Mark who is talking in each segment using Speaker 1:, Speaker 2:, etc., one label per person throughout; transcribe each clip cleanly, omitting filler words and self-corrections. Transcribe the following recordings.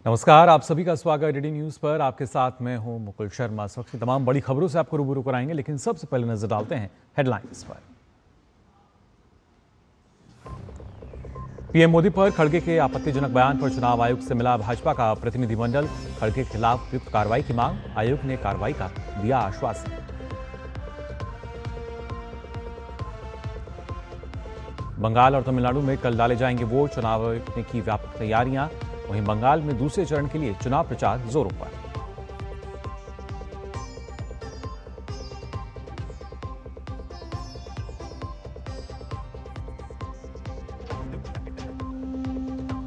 Speaker 1: नमस्कार, आप सभी का स्वागत डीडी न्यूज पर। आपके साथ मैं हूं मुकुल शर्मा। इस वक्त की तमाम बड़ी खबरों से आपको रूबरू कराएंगे, लेकिन सबसे पहले नजर डालते हैं हेडलाइंस पर। पीएम मोदी पर खड़गे के आपत्तिजनक बयान पर चुनाव आयोग से मिला भाजपा का प्रतिनिधिमंडल। खड़गे के खिलाफ उपयुक्त कार्रवाई की मांग, आयोग ने कार्रवाई का दिया आश्वासन। बंगाल और तमिलनाडु में कल डाले जाएंगे वोट, चुनाव आयोग ने की व्यापक तैयारियां। वहीं बंगाल में दूसरे चरण के लिए चुनाव प्रचार जोरों पर।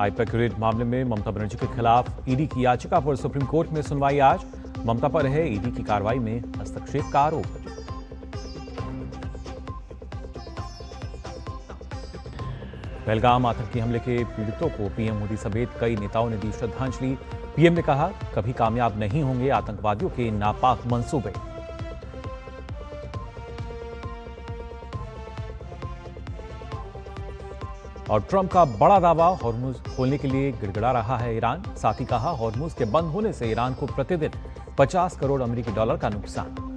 Speaker 1: आईपैक रेड मामले में ममता बनर्जी के खिलाफ ईडी की याचिका पर सुप्रीम कोर्ट में सुनवाई आज। ममता पर है ईडी की कार्रवाई में हस्तक्षेप का आरोप। पहलगाम आतंकी हमले के पीड़ितों को पीएम मोदी समेत कई नेताओं ने दी श्रद्धांजलि। पीएम ने कहा, कभी कामयाब नहीं होंगे आतंकवादियों के नापाक मंसूबे। और ट्रंप का बड़ा दावा, हॉर्मुज खोलने के लिए गिड़गिड़ा रहा है ईरान। साथ ही कहा, हॉर्मुज के बंद होने से ईरान को प्रतिदिन 50 करोड़ अमेरिकी डॉलर का नुकसान।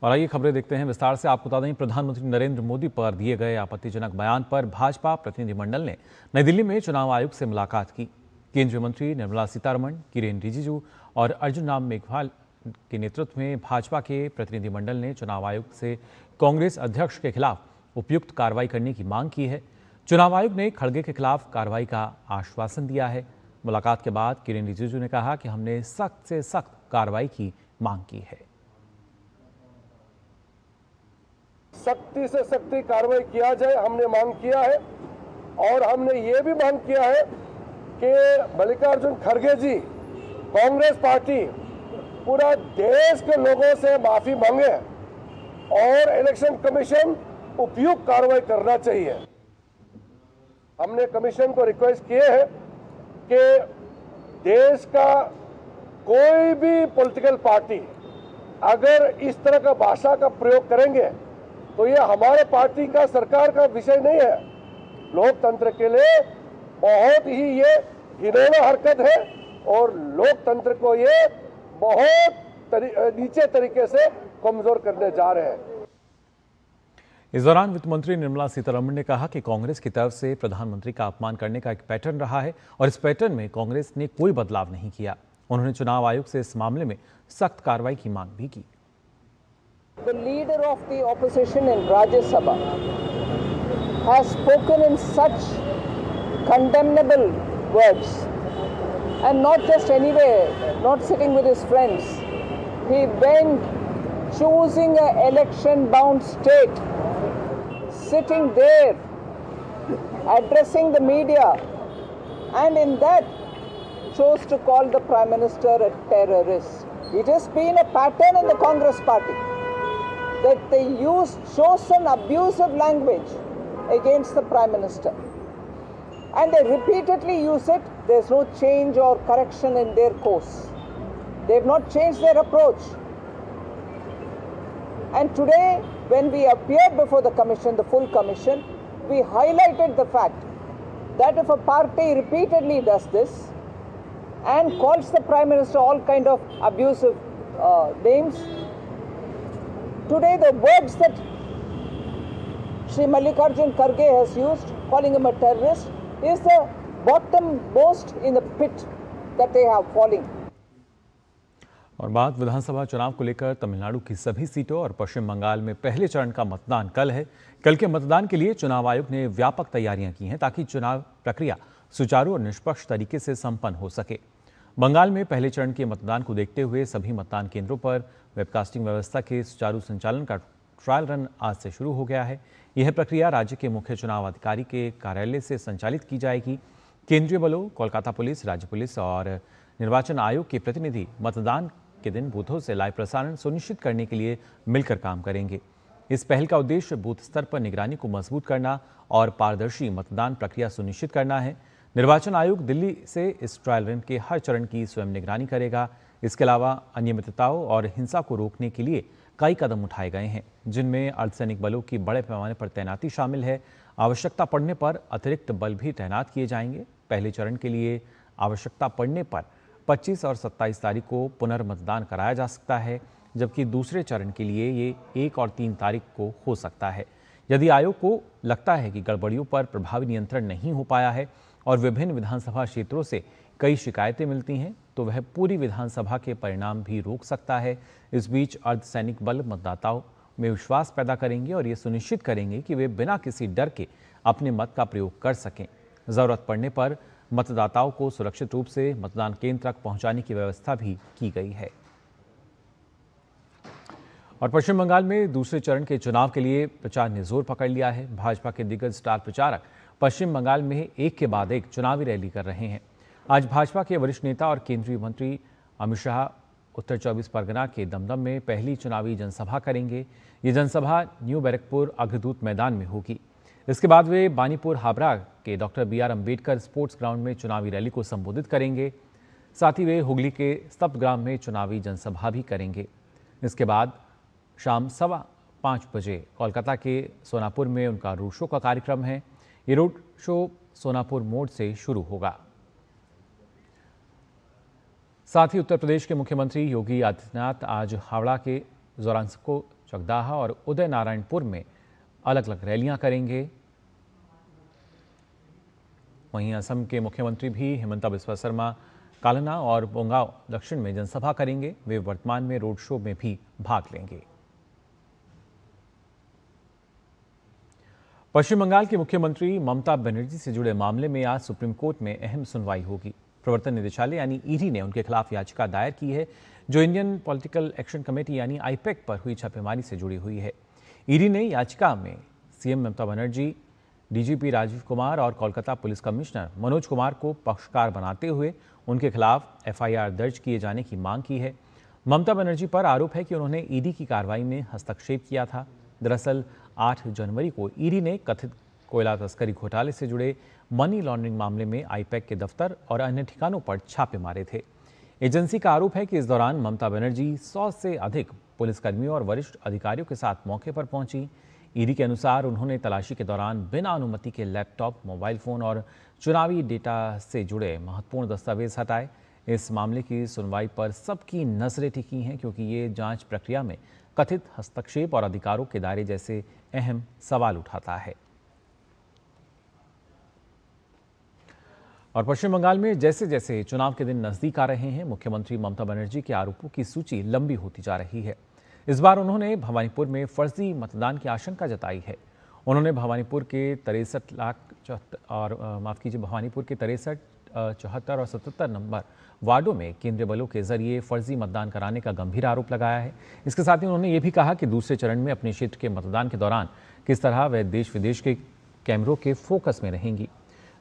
Speaker 1: और आइए खबरें देखते हैं विस्तार से। आपको बता दें, प्रधानमंत्री नरेंद्र मोदी पर दिए गए आपत्तिजनक बयान पर भाजपा प्रतिनिधिमंडल ने नई दिल्ली में चुनाव आयोग से मुलाकात की। केंद्रीय मंत्री निर्मला सीतारमण, किरेन रिजिजू और अर्जुन राम मेघवाल के नेतृत्व में भाजपा के प्रतिनिधिमंडल ने चुनाव आयोग से कांग्रेस अध्यक्ष के खिलाफ उपयुक्त कार्रवाई करने की मांग की है। चुनाव आयोग ने खड़गे के खिलाफ कार्रवाई का आश्वासन दिया है। मुलाकात के बाद किरेन रिजिजू ने कहा कि हमने सख्त से सख्त कार्रवाई की मांग की है।
Speaker 2: सख्ती से सख्ती कार्रवाई किया जाए, हमने मांग किया है। और हमने ये भी मांग किया है कि मल्लिकार्जुन खड़गे जी, कांग्रेस पार्टी पूरा देश के लोगों से माफी मांगे और इलेक्शन कमीशन उपयुक्त कार्रवाई करना चाहिए। हमने कमीशन को रिक्वेस्ट किए है कि देश का कोई भी पॉलिटिकल पार्टी अगर इस तरह का भाषा का प्रयोग करेंगे तो ये हमारे पार्टी का, सरकार का विषय नहीं है। लोकतंत्र के लिए बहुत ही ये घिनौना हरकत है और लोकतंत्र को ये बहुत नीचे तरीके से कमजोर करने जा रहे हैं।
Speaker 1: इस दौरान वित्त मंत्री निर्मला सीतारमण ने कहा कि कांग्रेस की तरफ से प्रधानमंत्री का अपमान करने का एक पैटर्न रहा है और इस पैटर्न में कांग्रेस ने कोई बदलाव नहीं किया। उन्होंने चुनाव आयोग से इस मामले में सख्त कार्रवाई की मांग भी की।
Speaker 3: The leader of the opposition in Rajya Sabha has spoken in such condemnable words, and not just anywhere, not sitting with his friends. He went choosing an election-bound state, sitting there, addressing the media, and in that chose to call the Prime Minister a terrorist. It has been a pattern in the Congress party that they chose an abusive language against the Prime Minister. And they repeatedly use it. There's no change or correction in their course. They've not changed their approach. And today, when we appeared before the commission, the full commission, we highlighted the fact that if a party repeatedly does this and calls the Prime Minister all kind of abusive names, today, the words that Shri Mallikarjun Kharge has used, calling him a terrorist, is the bottommost in the pit that they have falling.
Speaker 1: और बात विधानसभा चुनाव को लेकर, तमिलनाडु की सभी सीटों और पश्चिम बंगाल में पहले चरण का मतदान कल है। कल के मतदान के लिए चुनाव आयोग ने व्यापक तैयारियां की हैं ताकि चुनाव प्रक्रिया सुचारू और निष्पक्ष तरीके से संपन्न हो सके। बंगाल में पहले चरण के मतदान को देखते हुए सभी मतदान केंद्रों पर वेबकास्टिंग व्यवस्था के सुचारू संचालन का ट्रायल रन आज से शुरू हो गया है। यह प्रक्रिया राज्य के मुख्य चुनाव अधिकारी के कार्यालय से संचालित की जाएगी। केंद्रीय बलों, कोलकाता पुलिस, राज्य पुलिस और निर्वाचन आयोग के प्रतिनिधि मतदान के दिन बूथों से लाइव प्रसारण सुनिश्चित करने के लिए मिलकर काम करेंगे। इस पहल का उद्देश्य बूथ स्तर पर निगरानी को मजबूत करना और पारदर्शी मतदान प्रक्रिया सुनिश्चित करना है। निर्वाचन आयोग दिल्ली से इस ट्रायल रन के हर चरण की स्वयं निगरानी करेगा। इसके अलावा अनियमितताओं और हिंसा को रोकने के लिए कई कदम उठाए गए हैं, जिनमें अर्धसैनिक बलों की बड़े पैमाने पर तैनाती शामिल है। आवश्यकता पड़ने पर अतिरिक्त बल भी तैनात किए जाएंगे। पहले चरण के लिए आवश्यकता पड़ने पर 25 और 27 तारीख को पुनर्मतदान कराया जा सकता है, जबकि दूसरे चरण के लिए ये 1 और 3 तारीख को हो सकता है। यदि आयोग को लगता है कि गड़बड़ियों पर प्रभावी नियंत्रण नहीं हो पाया है और विभिन्न विधानसभा क्षेत्रों से कई शिकायतें मिलती हैं, तो वह पूरी विधानसभा के परिणाम भी रोक सकता है। इस बीच अर्धसैनिक बल मतदाताओं में विश्वास पैदा करेंगे और ये सुनिश्चित करेंगे कि वे बिना किसी डर के अपने मत का प्रयोग कर सकें। जरूरत पड़ने पर मतदाताओं को सुरक्षित रूप से मतदान केंद्र तक पहुंचाने की व्यवस्था भी की गई है। और पश्चिम बंगाल में दूसरे चरण के चुनाव के लिए प्रचार ने जोर पकड़ लिया है। भाजपा के दिग्गज स्टार प्रचारक पश्चिम बंगाल में एक के बाद एक चुनावी रैली कर रहे हैं। आज भाजपा के वरिष्ठ नेता और केंद्रीय मंत्री अमित शाह उत्तर 24 परगना के दमदम में पहली चुनावी जनसभा करेंगे। ये जनसभा न्यू बैरकपुर अग्रदूत मैदान में होगी। इसके बाद वे बानीपुर हाबड़ा के doctor BR Ambedkar sports ground में चुनावी रैली को संबोधित करेंगे। साथ ही वे हुगली के स्तब्धग्राम में चुनावी जनसभा भी करेंगे। इसके बाद शाम 5:15 बजे कोलकाता के सोनापुर में उनका रोड शो का कार्यक्रम है। ये रोड शो सोनापुर मोड़ से शुरू होगा। साथ ही उत्तर प्रदेश के मुख्यमंत्री योगी आदित्यनाथ आज हावड़ा के जोरांस्को, चकदाहा और उदय नारायणपुर में अलग अलग रैलियां करेंगे। वहीं असम के मुख्यमंत्री भी हिमंता बिस्वा शर्मा कालना और बोंगाव दक्षिण में जनसभा करेंगे। वे वर्तमान में रोड शो में भी भाग लेंगे। पश्चिम बंगाल की मुख्यमंत्री ममता बनर्जी से जुड़े मामले में आज सुप्रीम कोर्ट में अहम सुनवाई होगी। प्रवर्तन निदेशालय यानी ईडी ने उनके खिलाफ याचिका दायर की है, जो इंडियन पॉलिटिकल एक्शन कमेटी यानी आईपैक पर हुई छापेमारी से जुड़ी हुई है। ईडी ने याचिका में सीएम ममता बनर्जी, डीजीपी राजीव कुमार और कोलकाता पुलिस कमिश्नर मनोज कुमार को पक्षकार बनाते हुए उनके खिलाफ एफआईआर दर्ज किए जाने की मांग की है। ममता बनर्जी पर आरोप है कि उन्होंने ईडी की कार्रवाई में हस्तक्षेप किया था। दरअसल 8 जनवरी को ईडी ने कथित कोयला तस्करी घोटाले से जुड़े मनी लॉन्ड्रिंग मामले में आईपैक के दफ्तर और अन्य ठिकानों पर छापे मारे थे। एजेंसी का आरोप है कि इस दौरान ममता बनर्जी 100 से अधिक पुलिसकर्मियों और वरिष्ठ अधिकारियों के साथ मौके पर पहुंची। ईडी के अनुसार उन्होंने तलाशी के दौरान बिना अनुमति के लैपटॉप, मोबाइल फोन और चुनावी डेटा से जुड़े महत्वपूर्ण दस्तावेज हटाए। इस मामले की सुनवाई पर सबकी नजरें टिकी हैं, क्योंकि ये जांच प्रक्रिया में कथित हस्तक्षेप और अधिकारों के दायरे जैसे अहम सवाल उठाता है। और पश्चिम बंगाल में जैसे जैसे चुनाव के दिन नजदीक आ रहे हैं, मुख्यमंत्री ममता बनर्जी के आरोपों की सूची लंबी होती जा रही है। इस बार उन्होंने भवानीपुर में फर्जी मतदान की आशंका जताई है। उन्होंने भवानीपुर के 63 74 और 77 नंबर वार्डों में केंद्रीय बलों के जरिए फर्जी मतदान कराने का गंभीर आरोप लगाया है। इसके साथ ही उन्होंने ये भी कहा कि दूसरे चरण में अपने क्षेत्र के मतदान के दौरान किस तरह वह देश विदेश के कैमरों के फोकस में रहेंगी।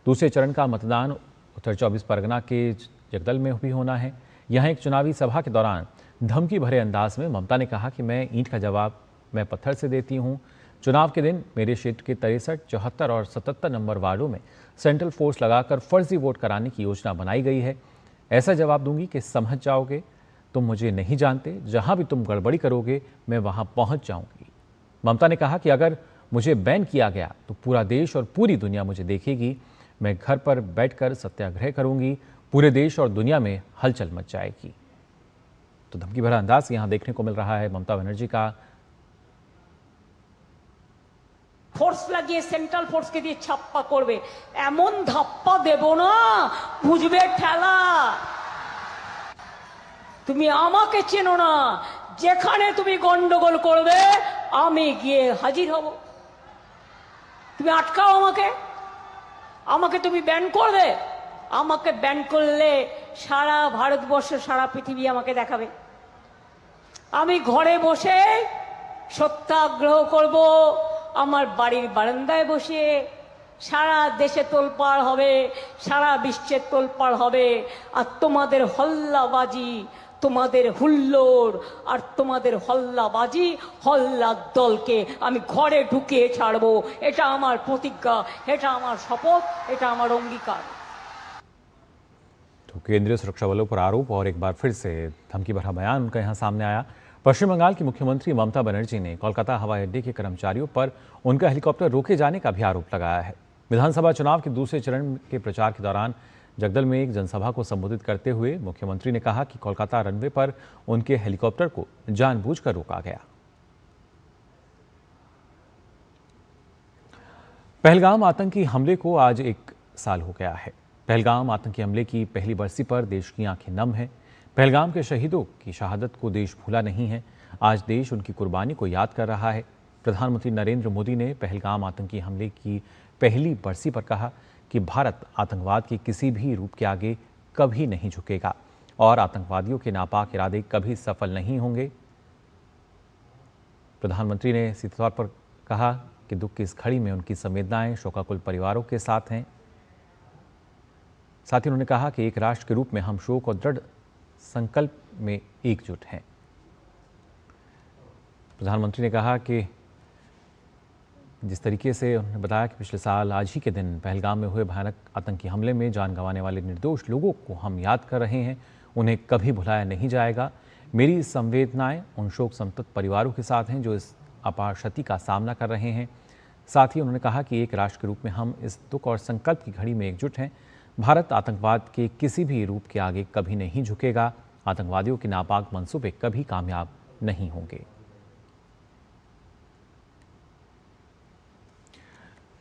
Speaker 1: दूसरे चरण का मतदान उत्तर 24 परगना के जगदल में भी होना है। यहाँ एक चुनावी सभा के दौरान धमकी भरे अंदाज में ममता ने कहा कि मैं ईंट का जवाब मैं पत्थर से देती हूँ। चुनाव के दिन मेरे क्षेत्र के 63, 74 और 77 नंबर वार्डों में सेंट्रल फोर्स लगाकर फर्जी वोट कराने की योजना बनाई गई है। ऐसा जवाब दूंगी कि समझ जाओगे, तुम मुझे नहीं जानते, जहां भी तुम गड़बड़ी करोगे मैं वहां पहुंच जाऊंगी। ममता ने कहा कि अगर मुझे बैन किया गया तो पूरा देश और पूरी दुनिया मुझे देखेगी। मैं घर पर बैठकर सत्याग्रह करूंगी, पूरे देश और दुनिया में हलचल मच जाएगी। तो धमकी भरा अंदाज यहां देखने को मिल रहा है ममता बनर्जी का।
Speaker 4: फोर्स লাগিয়ে সেন্ট্রাল ফোর্সকে দিয়ে ছাপ্পা করবে, এমন ধাপ্পা দেব না বুঝবে ঠেলা। তুমি আমাকে চেনো না, যেখানে তুমি গন্ডগোল করবে আমি গিয়ে হাজির হব। তুমি আটকাও আমাকে, আমাকে তুমি ব্যান করবে। আমাকে ব্যান করলে সারা ভারতবর্ষ, সারা পৃথিবী আমাকে দেখাবে। আমি ঘরে বসে সত্যাগ্রহ করব, আমার বাড়ির বারান্দায় বসে সারা দেশে তোলপাড় হবে, সারা বিশ্বে তোলপাড় হবে। আর তোমাদের হল্লাবাজি, তোমাদের হুল্লোড় আর তোমাদের হল্লাবাজি, হল্লার দলকে আমি ঘরে ঢুকিয়ে ছাড়বো। এটা আমার প্রতিজ্ঞা, এটা আমার শপথ, এটা আমার অঙ্গীকার।
Speaker 1: केंद्रीय सुरक्षा बलों पर आरोप और एक बार फिर से धमकी भरा बयान उनका यहां सामने आया। पश्चिम बंगाल की मुख्यमंत्री ममता बनर्जी ने कोलकाता हवाई अड्डे के कर्मचारियों पर उनका हेलीकॉप्टर रोके जाने का भी आरोप लगाया है। विधानसभा चुनाव के दूसरे चरण के प्रचार के दौरान जगदल में एक जनसभा को संबोधित करते हुए मुख्यमंत्री ने कहा कि कोलकाता रनवे पर उनके हेलीकॉप्टर को जानबूझकर रोका गया। पहलगाम आतंकी हमले को आज 1 साल हो गया है। पहलगाम आतंकी हमले की पहली बरसी पर देश की आंखें नम हैं। पहलगाम के शहीदों की शहादत को देश भूला नहीं है। आज देश उनकी कुर्बानी को याद कर रहा है। प्रधानमंत्री नरेंद्र मोदी ने पहलगाम आतंकी हमले की पहली बरसी पर कहा कि भारत आतंकवाद के किसी भी रूप के आगे कभी नहीं झुकेगा और आतंकवादियों के नापाक इरादे कभी सफल नहीं होंगे। प्रधानमंत्री ने सीधे तौर पर कहा कि दुख की इस घड़ी में उनकी संवेदनाएं शोकाकुल परिवारों के साथ हैं। साथ ही उन्होंने कहा कि एक राष्ट्र के रूप में हम शोक और दृढ़ संकल्प में एकजुट हैं। प्रधानमंत्री ने कहा कि जिस तरीके से उन्होंने बताया कि पिछले साल आज ही के दिन पहलगाम में हुए भयानक आतंकी हमले में जान गंवाने वाले निर्दोष लोगों को हम याद कर रहे हैं, उन्हें कभी भुलाया नहीं जाएगा। मेरी संवेदनाएं उन शोक संतप्त परिवारों के साथ हैं जो इस अपार क्षति का सामना कर रहे हैं। साथ ही उन्होंने कहा कि एक राष्ट्र के रूप में हम इस दुख और संकल्प की घड़ी में एकजुट हैं। भारत आतंकवाद के किसी भी रूप के आगे कभी नहीं झुकेगा। आतंकवादियों के नापाक मंसूबे कभी कामयाब नहीं होंगे।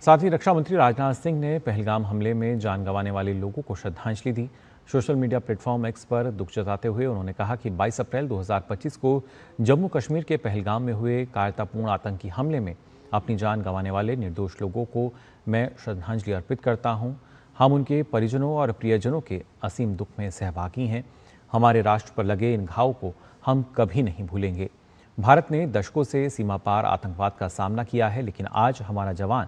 Speaker 1: साथ ही रक्षा मंत्री राजनाथ सिंह ने पहलगाम हमले में जान गंवाने वाले लोगों को श्रद्धांजलि दी। सोशल मीडिया प्लेटफॉर्म एक्स पर दुख जताते हुए उन्होंने कहा कि 22 अप्रैल 2025 को जम्मू कश्मीर के पहलगाम में हुए कायरतापूर्ण आतंकी हमले में अपनी जान गंवाने वाले निर्दोष लोगों को मैं श्रद्धांजलि अर्पित करता हूं। हम उनके परिजनों और प्रियजनों के असीम दुख में सहभागी हैं। हमारे राष्ट्र पर लगे इन घाव को हम कभी नहीं भूलेंगे। भारत ने दशकों से सीमा पार आतंकवाद का सामना किया है, लेकिन आज हमारा जवान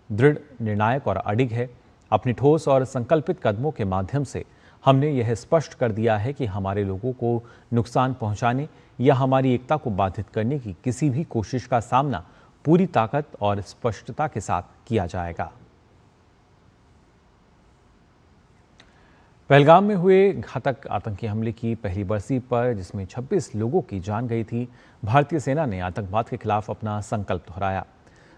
Speaker 1: दृढ़, निर्णायक और अडिग है। अपनी ठोस और संकल्पित कदमों के माध्यम से हमने यह स्पष्ट कर दिया है कि हमारे लोगों को नुकसान पहुंचाने या हमारी एकता को बाधित करने की किसी भी कोशिश का सामना पूरी ताकत और स्पष्टता के साथ किया जाएगा। पहलगाम में हुए घातक आतंकी हमले की पहली बरसी पर, जिसमें 26 लोगों की जान गई थी, भारतीय सेना ने आतंकवाद के खिलाफ अपना संकल्प दोहराया।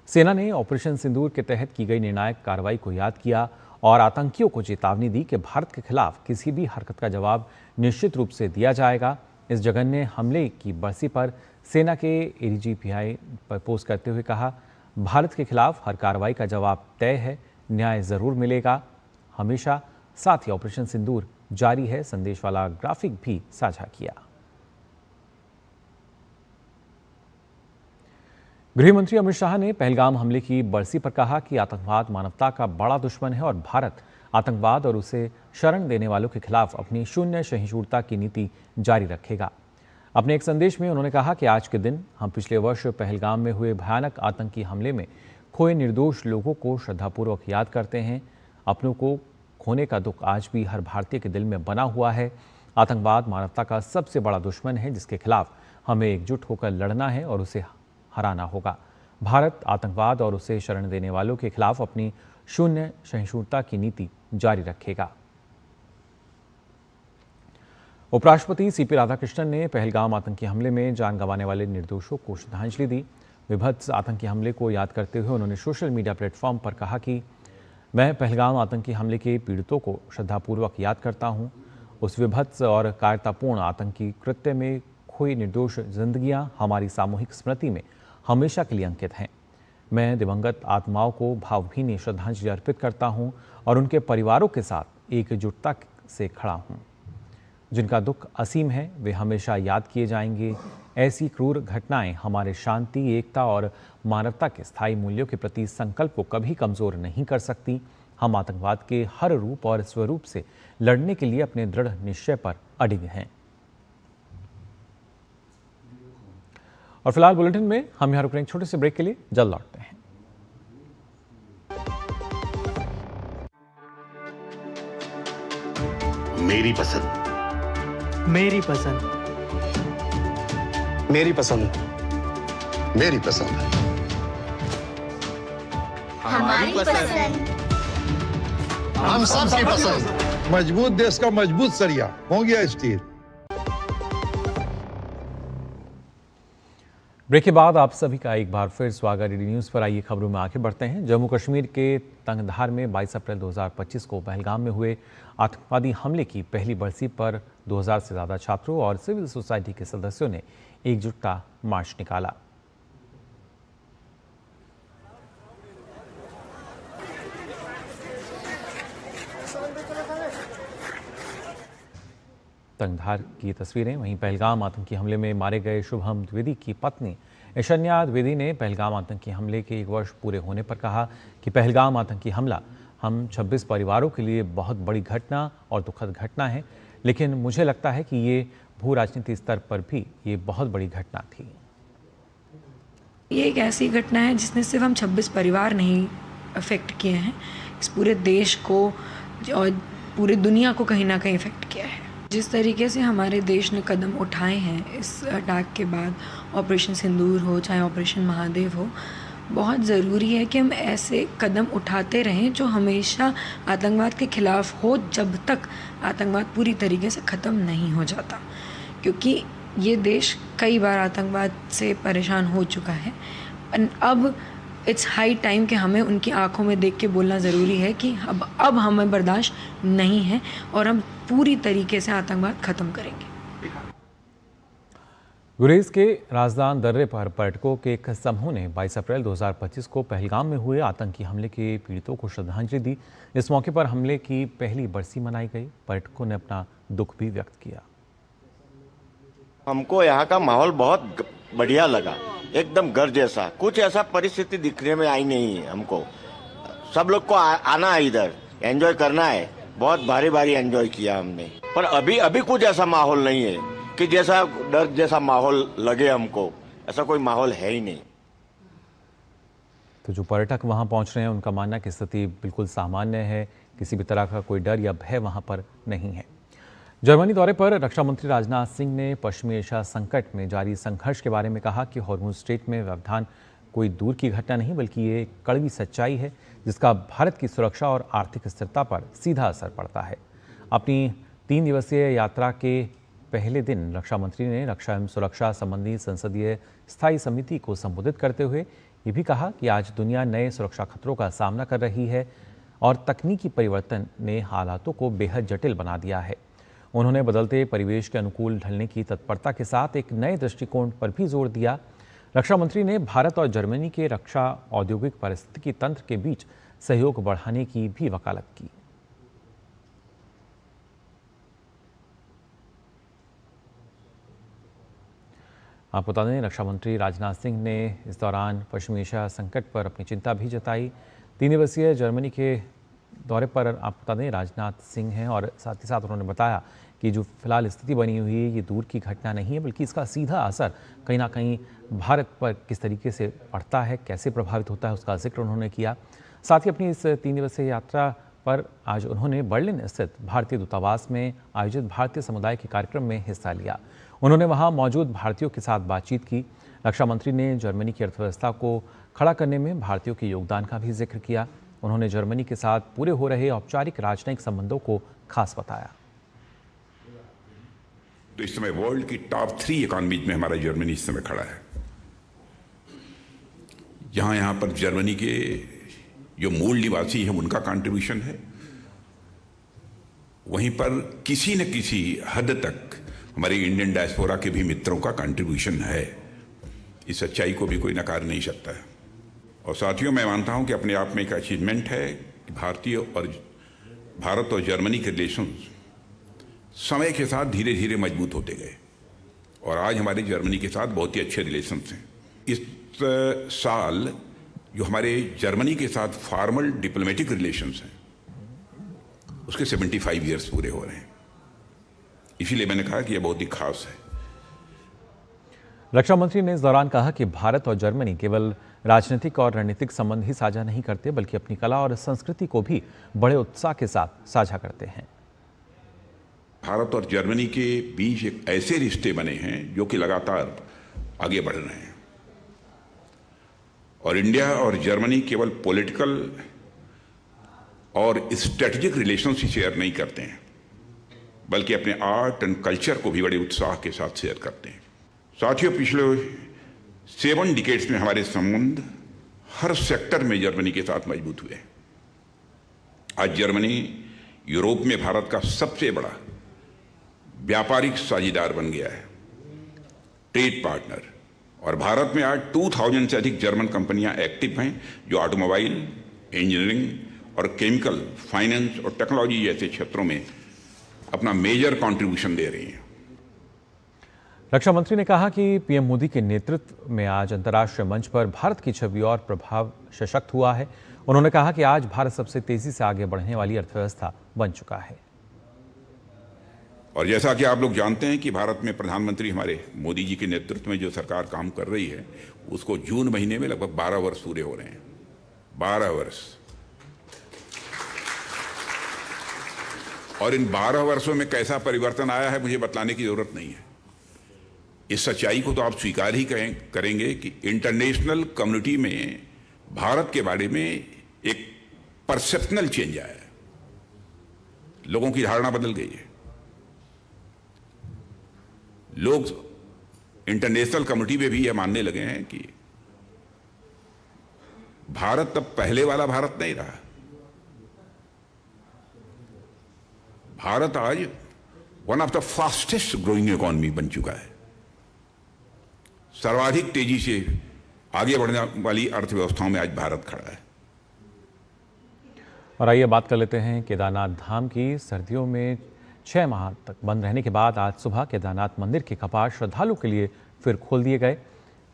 Speaker 1: सेना ने ऑपरेशन सिंदूर के तहत की गई निर्णायक कार्रवाई को याद किया और आतंकियों को चेतावनी दी कि भारत के खिलाफ किसी भी हरकत का जवाब निश्चित रूप से दिया जाएगा। इस जघन्य हमले की बरसी पर सेना के एडीजीपी पर पोस्ट करते हुए कहा, भारत के खिलाफ हर कार्रवाई का जवाब तय है, न्याय जरूर मिलेगा हमेशा। साथ ही ऑपरेशन सिंदूर जारी है संदेश वाला ग्राफिक भी साझा किया। गृह मंत्री अमित शाह ने पहलगाम हमले की बरसी पर कहा कि आतंकवाद मानवता का बड़ा दुश्मन है और भारत आतंकवाद और उसे शरण देने वालों के खिलाफ अपनी शून्य सहिष्णुता की नीति जारी रखेगा। अपने एक संदेश में उन्होंने कहा कि आज के दिन हम पिछले वर्ष पहलगाम में हुए भयानक आतंकी हमले में खोए निर्दोष लोगों को श्रद्धापूर्वक याद करते हैं। अपनों को खोने का दुख आज भी हर भारतीय के दिल में बना हुआ है। आतंकवाद मानवता का सबसे बड़ा दुश्मन है, जिसके खिलाफ हमें एकजुट होकर लड़ना है और उसे हराना होगा। भारत आतंकवाद और उसे शरण देने वालों के खिलाफ अपनी शून्य सहिष्णुता की नीति जारी रखेगा। उपराष्ट्रपति सीपी राधाकृष्णन ने पहलगाम आतंकी हमले में जान गंवाने वाले निर्दोषों को श्रद्धांजलि दी। विभत्स आतंकी हमले को याद करते हुए उन्होंने सोशल मीडिया प्लेटफॉर्म पर कहा कि मैं पहलगाम आतंकी हमले के पीड़ितों को श्रद्धापूर्वक याद करता हूं। उस विभत्स और कायरतापूर्ण आतंकी कृत्य में खोई निर्दोष जिंदगियां हमारी सामूहिक स्मृति में हमेशा के लिए अंकित हैं। मैं दिवंगत आत्माओं को भावभीनी श्रद्धांजलि अर्पित करता हूं और उनके परिवारों के साथ एकजुटता से खड़ा हूं। जिनका दुख असीम है, वे हमेशा याद किए जाएंगे। ऐसी क्रूर घटनाएं हमारे शांति, एकता और मानवता के स्थायी मूल्यों के प्रति संकल्प को कभी कमजोर नहीं कर सकती। हम आतंकवाद के हर रूप और स्वरूप से लड़ने के लिए अपने दृढ़ निश्चय पर अडिग हैं। और फिलहाल बुलेटिन में हम यहाँ रुक रहे हैं छोटे से ब्रेक के लिए, जल्द लौटते हैं।
Speaker 5: मेरी पसंद,
Speaker 6: मेरी पसंद,
Speaker 5: मेरी पसंद, मेरी पसंद,
Speaker 7: हमारी पसंद,
Speaker 5: हम सबकी पसंद।
Speaker 7: मजबूत देश का मजबूत सरिया हो गया स्टील।
Speaker 1: ब्रेक के बाद आप सभी का एक बार फिर स्वागत। डीडी न्यूज़ पर आइए खबरों में आगे बढ़ते हैं। जम्मू कश्मीर के तंगधार में 22 अप्रैल 2025 को पहलगाम में हुए आतंकवादी हमले की पहली बरसी पर 2000 से ज़्यादा छात्रों और सिविल सोसाइटी के सदस्यों ने एकजुटता मार्च निकाला। तंगधार की तस्वीरें। वहीं पहलगाम आतंकी हमले में मारे गए शुभम द्विवेदी की पत्नी ऐशन्या द्विवेदी ने पहलगाम आतंकी हमले के 1 वर्ष पूरे होने पर कहा कि पहलगाम आतंकी हमला हम 26 परिवारों के लिए बहुत बड़ी घटना और दुखद घटना है, लेकिन मुझे लगता है कि ये भू राजनीति स्तर पर भी ये बहुत बड़ी घटना थी।
Speaker 8: ये एक ऐसी घटना है जिसने सिर्फ हम 26 परिवार नहीं अफेक्ट किए हैं, इस पूरे देश को और पूरी दुनिया को कहीं ना कहीं इफेक्ट किया है। जिस तरीके से हमारे देश ने कदम उठाए हैं इस अटैक के बाद, ऑपरेशन सिंदूर हो चाहे ऑपरेशन महादेव हो, बहुत ज़रूरी है कि हम ऐसे कदम उठाते रहें जो हमेशा आतंकवाद के ख़िलाफ़ हो, जब तक आतंकवाद पूरी तरीके से ख़त्म नहीं हो जाता। क्योंकि ये देश कई बार आतंकवाद से परेशान हो चुका है। अब इट्स हाई टाइम कि हमें उनकी आंखों में देख के बोलना ज़रूरी है कि अब हमें बर्दाश्त नहीं है और हम पूरी तरीके से आतंकवाद ख़त्म करेंगे।
Speaker 1: गुरेज के राजदान दर्रे पर पर्यटकों के एक समूह ने 22 अप्रैल 2025 को पहलगाम में हुए आतंकी हमले के पीड़ितों को श्रद्धांजलि दी। इस मौके पर हमले की पहली बरसी मनाई गई। पर्यटकों ने अपना दुख भी व्यक्त किया।
Speaker 9: हमको यहाँ का माहौल बहुत बढ़िया लगा, एकदम घर जैसा। कुछ ऐसा परिस्थिति दिखने में आई नहीं है हमको। सब लोग को आना है, इधर एंजॉय करना है। बहुत भारी भारी एंजॉय किया हमने, पर अभी कुछ ऐसा माहौल नहीं है कि जैसा डर जैसा माहौल लगे हमको। ऐसा कोई माहौल है ही नहीं।
Speaker 1: तो जो पर्यटक वहां पहुंच रहे हैं उनका मानना कि स्थिति बिल्कुल सामान्य है, किसी भी तरह का कोई डर या भय वहां पर नहीं है। जर्मनी दौरे पर रक्षा मंत्री राजनाथ सिंह ने पश्चिमी एशिया संकट में जारी संघर्ष के बारे में कहा कि हॉर्मुज़ स्ट्रेट में व्यवधान कोई दूर की घटना नहीं, बल्कि ये कड़वी सच्चाई है जिसका भारत की सुरक्षा और आर्थिक स्थिरता पर सीधा असर पड़ता है। अपनी 3 दिवसीय यात्रा के पहले दिन रक्षा मंत्री ने रक्षा एवं सुरक्षा संबंधी संसदीय स्थायी समिति को संबोधित करते हुए ये भी कहा कि आज दुनिया नए सुरक्षा खतरों का सामना कर रही है और तकनीकी परिवर्तन ने हालातों को बेहद जटिल बना दिया है। उन्होंने बदलते परिवेश के अनुकूल ढलने की तत्परता के साथ एक नए दृष्टिकोण पर भी जोर दिया। रक्षा मंत्री ने भारत और जर्मनी के रक्षा औद्योगिक पारिस्थितिकी तंत्र के बीच सहयोग बढ़ाने की भी वकालत की। आपको बता दें, रक्षा मंत्री राजनाथ सिंह ने इस दौरान पश्चिमी एशिया संकट पर अपनी चिंता भी जताई। 3 दिवसीय जर्मनी के दौरे पर आपको बता दें राजनाथ सिंह हैं और साथ ही साथ उन्होंने बताया कि जो फिलहाल स्थिति बनी हुई है ये दूर की घटना नहीं है, बल्कि इसका सीधा असर कहीं ना कहीं भारत पर किस तरीके से पड़ता है, कैसे प्रभावित होता है, उसका जिक्र उन्होंने किया। साथ ही अपनी इस 3 दिवसीय यात्रा पर आज उन्होंने बर्लिन स्थित भारतीय दूतावास में आयोजित भारतीय समुदाय के कार्यक्रम में हिस्सा लिया। उन्होंने वहां मौजूद भारतीयों के साथ बातचीत की। रक्षा मंत्री ने जर्मनी की अर्थव्यवस्था को खड़ा करने में भारतीयों के योगदान का भी जिक्र किया। उन्होंने जर्मनी के साथ पूरे हो रहे औपचारिक राजनयिक संबंधों को खास बताया।
Speaker 10: तो इस समय वर्ल्ड की टॉप 3 इकोनॉमीज में हमारा जर्मनी इस समय खड़ा है। यहाँ पर जर्मनी के जो मूल निवासी हैं उनका कंट्रीब्यूशन है, वहीं पर किसी न किसी हद तक हमारे इंडियन डायस्पोरा के भी मित्रों का कंट्रीब्यूशन है। इस सच्चाई को भी कोई नकार नहीं सकता है। और साथियों, मैं मानता हूं कि अपने आप में एक अचीवमेंट है कि भारत और जर्मनी के रिलेशंस समय के साथ धीरे धीरे मजबूत होते गए और आज हमारे जर्मनी के साथ बहुत ही अच्छे रिलेशंस हैं। इस साल जो हमारे जर्मनी के साथ फॉर्मल डिप्लोमेटिक रिलेशंस हैं उसके 75 ईयर्स पूरे हो रहे हैं। इसीलिए मैंने कहा कि यह बहुत ही खास है।
Speaker 1: रक्षा मंत्री ने इस दौरान कहा कि भारत और जर्मनी केवल राजनीतिक और रणनीतिक संबंध ही साझा नहीं करते, बल्कि अपनी कला और संस्कृति को भी बड़े उत्साह के साथ साझा करते हैं।
Speaker 10: भारत और जर्मनी के बीच एक ऐसे रिश्ते बने हैं जो कि लगातार आगे बढ़ रहे हैं और इंडिया और जर्मनी केवल पॉलिटिकल और स्ट्रेटेजिक रिलेशंस ही शेयर नहीं करते हैं, बल्कि अपने आर्ट एंड कल्चर को भी बड़े उत्साह के साथ शेयर करते हैं। साथियों, पिछले 7 डिकेड्स में हमारे संबंध हर सेक्टर में जर्मनी के साथ मजबूत हुए। आज जर्मनी यूरोप में भारत का सबसे बड़ा व्यापारिक साझेदार बन गया है, ट्रेड पार्टनर। और भारत में आज 2000 से अधिक जर्मन कंपनियां एक्टिव हैं जो ऑटोमोबाइल, इंजीनियरिंग और केमिकल, फाइनेंस और टेक्नोलॉजी जैसे क्षेत्रों में अपना मेजर कंट्रीब्यूशन दे रही हैं।
Speaker 1: रक्षा मंत्री ने कहा कि पीएम मोदी के नेतृत्व में आज अंतर्राष्ट्रीय मंच पर भारत की छवि और प्रभाव सशक्त हुआ है। उन्होंने कहा कि आज भारत सबसे तेजी से आगे बढ़ने वाली अर्थव्यवस्था बन चुका है।
Speaker 10: और जैसा कि आप लोग जानते हैं कि भारत में प्रधानमंत्री हमारे मोदी जी के नेतृत्व में जो सरकार काम कर रही है, उसको जून महीने में लगभग 12 वर्ष पूरे हो रहे हैं। 12 वर्ष। और इन 12 वर्षों में कैसा परिवर्तन आया है मुझे बतलाने की जरूरत नहीं है। इस सच्चाई को तो आप स्वीकार ही करेंगे कि इंटरनेशनल कम्युनिटी में भारत के बारे में एक परसेप्शनल चेंज आया है। लोगों की धारणा बदल गई है। लोग इंटरनेशनल कम्युनिटी में भी यह मानने लगे हैं कि भारत तब पहले वाला भारत नहीं रहा। भारत आज one of the fastest growing economy बन चुका है। सर्वाधिक तेजी से आगे बढ़ने वाली अर्थव्यवस्थाओं में आज भारत खड़ा है।
Speaker 1: और आइए बात कर लेते हैं केदारनाथ धाम की। सर्दियों में 6 माह तक बंद रहने के बाद आज सुबह केदारनाथ मंदिर के कपाट श्रद्धालुओं के लिए फिर खोल दिए गए।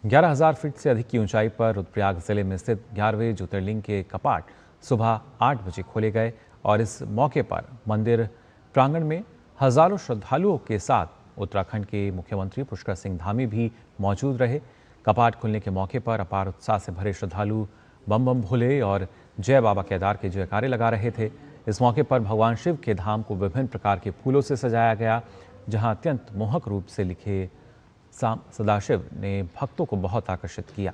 Speaker 1: 11,000 फीट से अधिक की ऊंचाई पर रुद्रप्रयाग जिले में स्थित 11वें ज्योतिर्लिंग के कपाट सुबह 8 बजे खोले गए और इस मौके पर मंदिर प्रांगण में हजारों श्रद्धालुओं के साथ उत्तराखंड के मुख्यमंत्री पुष्कर सिंह धामी भी मौजूद रहे। कपाट खुलने के मौके पर अपार उत्साह से भरे श्रद्धालु बम बम भोले और जय बाबा केदार के जयकारे लगा रहे थे। इस मौके पर भगवान शिव के धाम को विभिन्न प्रकार के फूलों से सजाया गया, जहां अत्यंत मोहक रूप से लिखे सदाशिव ने भक्तों को बहुत आकर्षित किया।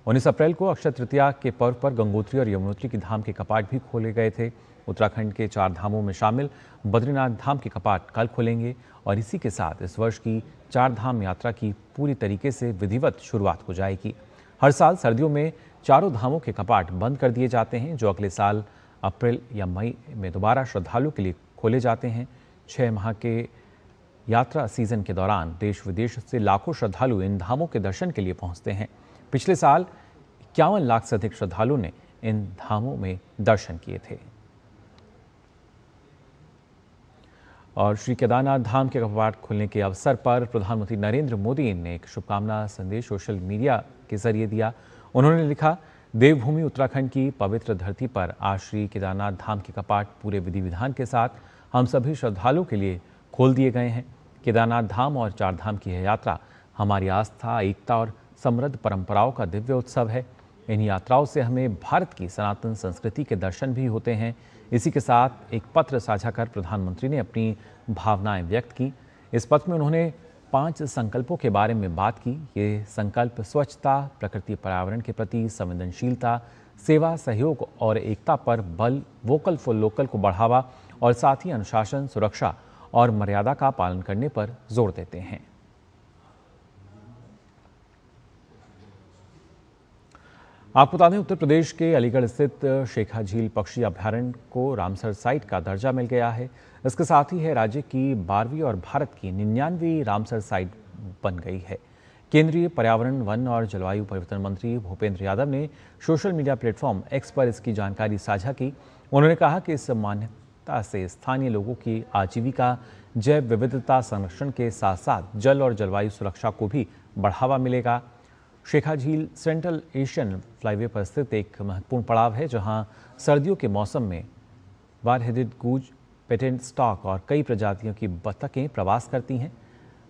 Speaker 1: 19 अप्रैल को अक्षय तृतीया के पर्व पर गंगोत्री और यमुनोत्री की धाम के कपाट भी खोले गए थे। उत्तराखंड के 4 धामों में शामिल बद्रीनाथ धाम के कपाट कल खुलेंगे और इसी के साथ इस वर्ष की 4 धाम यात्रा की पूरी तरीके से विधिवत शुरुआत हो जाएगी। हर साल सर्दियों में चारों धामों के कपाट बंद कर दिए जाते हैं, जो अगले साल अप्रैल या मई में दोबारा श्रद्धालुओं के लिए खोले जाते हैं। 6 माह के यात्रा सीजन के दौरान देश विदेश से लाखों श्रद्धालु इन धामों के दर्शन के लिए पहुंचते हैं। पिछले साल 51 लाख से अधिक श्रद्धालुओं ने इन धामों में दर्शन किए थे। और श्री केदारनाथ धाम के कपाट खुलने के अवसर पर प्रधानमंत्री नरेंद्र मोदी ने एक शुभकामना संदेश सोशल मीडिया के जरिए दिया। उन्होंने लिखा, देवभूमि उत्तराखंड की पवित्र धरती पर आज श्री केदारनाथ धाम के कपाट पूरे विधि विधान के साथ हम सभी श्रद्धालुओं के लिए खोल दिए गए हैं। केदारनाथ धाम और 4 धाम की यह यात्रा हमारी आस्था, एकता और समृद्ध परंपराओं का दिव्य उत्सव है। इन यात्राओं से हमें भारत की सनातन संस्कृति के दर्शन भी होते हैं। इसी के साथ एक पत्र साझा कर प्रधानमंत्री ने अपनी भावनाएं व्यक्त की। इस पत्र में उन्होंने 5 संकल्पों के बारे में बात की। ये संकल्प स्वच्छता, प्रकृति पर्यावरण के प्रति संवेदनशीलता, सेवा, सहयोग और एकता पर बल, वोकल फॉर लोकल को बढ़ावा और साथ ही अनुशासन, सुरक्षा और मर्यादा का पालन करने पर जोर देते हैं। आपको बता दें, उत्तर प्रदेश के अलीगढ़ स्थित शेखा झील पक्षी अभ्यारण्य को रामसर साइट का दर्जा मिल गया है। इसके साथ ही है राज्य की 12वीं और भारत की 99वीं रामसर साइट बन गई है। केंद्रीय पर्यावरण, वन और जलवायु परिवर्तन मंत्री भूपेंद्र यादव ने सोशल मीडिया प्लेटफॉर्म एक्स पर इसकी जानकारी साझा की। उन्होंने कहा कि इस मान्यता से स्थानीय लोगों की आजीविका, जैव विविधता संरक्षण के साथ साथ जल और जलवायु सुरक्षा को भी बढ़ावा मिलेगा। शेखा झील सेंट्रल एशियन फ्लाईवे पर स्थित एक महत्वपूर्ण पड़ाव है, जहां सर्दियों के मौसम में बार-हेडेड गूज, पेटेंट स्टॉक और कई प्रजातियों की बतखें प्रवास करती हैं।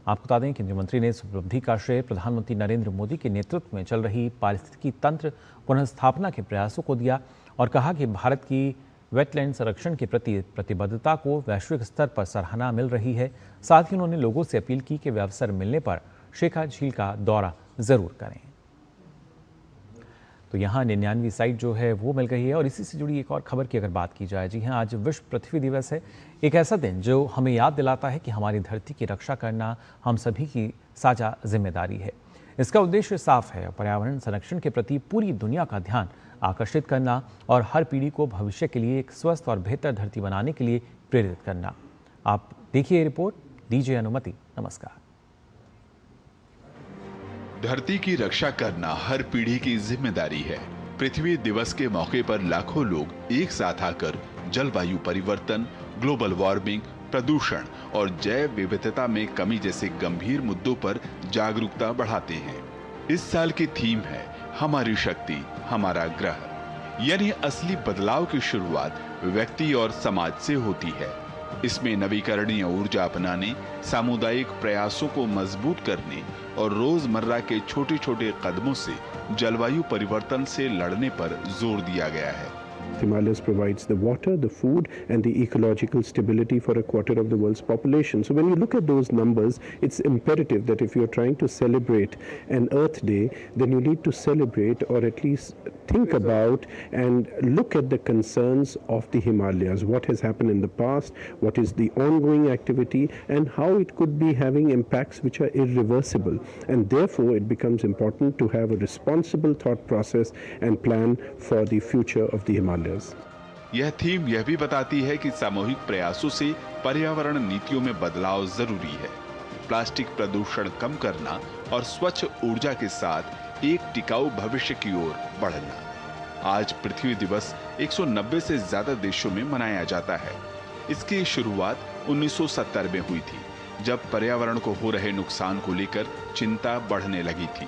Speaker 1: आपको बता दें, केंद्रीय मंत्री ने इस उपलब्धि का श्रेय प्रधानमंत्री नरेंद्र मोदी के नेतृत्व में चल रही पारिस्थितिकी तंत्र पुनर्स्थापना के प्रयासों को दिया और कहा कि भारत की वेटलैंड संरक्षण के प्रति प्रतिबद्धता को वैश्विक स्तर पर सराहना मिल रही है। साथ ही उन्होंने लोगों से अपील की कि वे अवसर मिलने पर शेखा झील का दौरा जरूर करें। तो यहाँ 99वीं साइट जो है वो मिल गई है। और इसी से जुड़ी एक और खबर की अगर बात की जाए, जी हाँ, आज विश्व पृथ्वी दिवस है। एक ऐसा दिन जो हमें याद दिलाता है कि हमारी धरती की रक्षा करना हम सभी की साझा जिम्मेदारी है। इसका उद्देश्य साफ है, पर्यावरण संरक्षण के प्रति पूरी दुनिया का ध्यान आकर्षित करना और हर पीढ़ी को भविष्य के लिए एक स्वस्थ और बेहतर धरती बनाने के लिए प्रेरित करना। आप देखिए रिपोर्ट, दीजिए अनुमति। नमस्कार।
Speaker 11: धरती की रक्षा करना हर पीढ़ी की जिम्मेदारी है। पृथ्वी दिवस के मौके पर लाखों लोग एक साथ आकर जलवायु परिवर्तन, ग्लोबल वार्मिंग, प्रदूषण और जैव विविधता में कमी जैसे गंभीर मुद्दों पर जागरूकता बढ़ाते हैं। इस साल की थीम है हमारी शक्ति हमारा ग्रह, यानी असली बदलाव की शुरुआत व्यक्ति और समाज से होती है। इसमें नवीकरणीय ऊर्जा अपनाने, सामुदायिक प्रयासों को मजबूत करने और रोजमर्रा के छोटे छोटे कदमों से जलवायु परिवर्तन से लड़ने पर जोर दिया गया है।
Speaker 12: Himalayas provides the water, the food and the ecological stability for a quarter of the world's population. So when you look at those numbers, it's imperative that if you're trying to celebrate an Earth Day, then you need to celebrate or at least think about and look at the concerns of the Himalayas. What has happened in the past, what is the ongoing activity and how it could be having impacts which are irreversible. And therefore it becomes important to have a responsible thought process and plan for the future of the Himalayas.
Speaker 11: यह theme यह भी बताती है कि सामूहिक प्रयासों से पर्यावरण नीतियों में बदलाव जरूरी है। प्लास्टिक प्रदूषण कम करना और स्वच्छ ऊर्जा के साथ एक टिकाऊ भविष्य की ओर बढ़ना। आज पृथ्वी दिवस 190 से ज्यादा देशों में मनाया जाता है। इसकी शुरुआत 1970 में हुई थी, जब पर्यावरण को हो रहे नुकसान को लेकर चिंता बढ़ने लगी थी।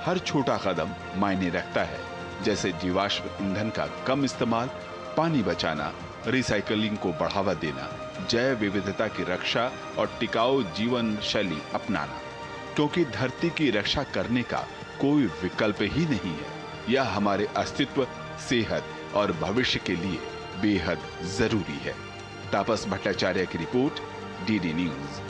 Speaker 11: हर छोटा कदम मायने रखता है, जैसे जीवाश्म ईंधन का कम इस्तेमाल, पानी बचाना, रिसाइकलिंग को बढ़ावा देना, जैव विविधता की रक्षा और टिकाऊ जीवन शैली अपनाना। क्योंकि धरती की रक्षा करने का कोई विकल्प ही नहीं है। यह हमारे अस्तित्व, सेहत और भविष्य के लिए बेहद जरूरी है। तापस भट्टाचार्य की रिपोर्ट, डीडी न्यूज।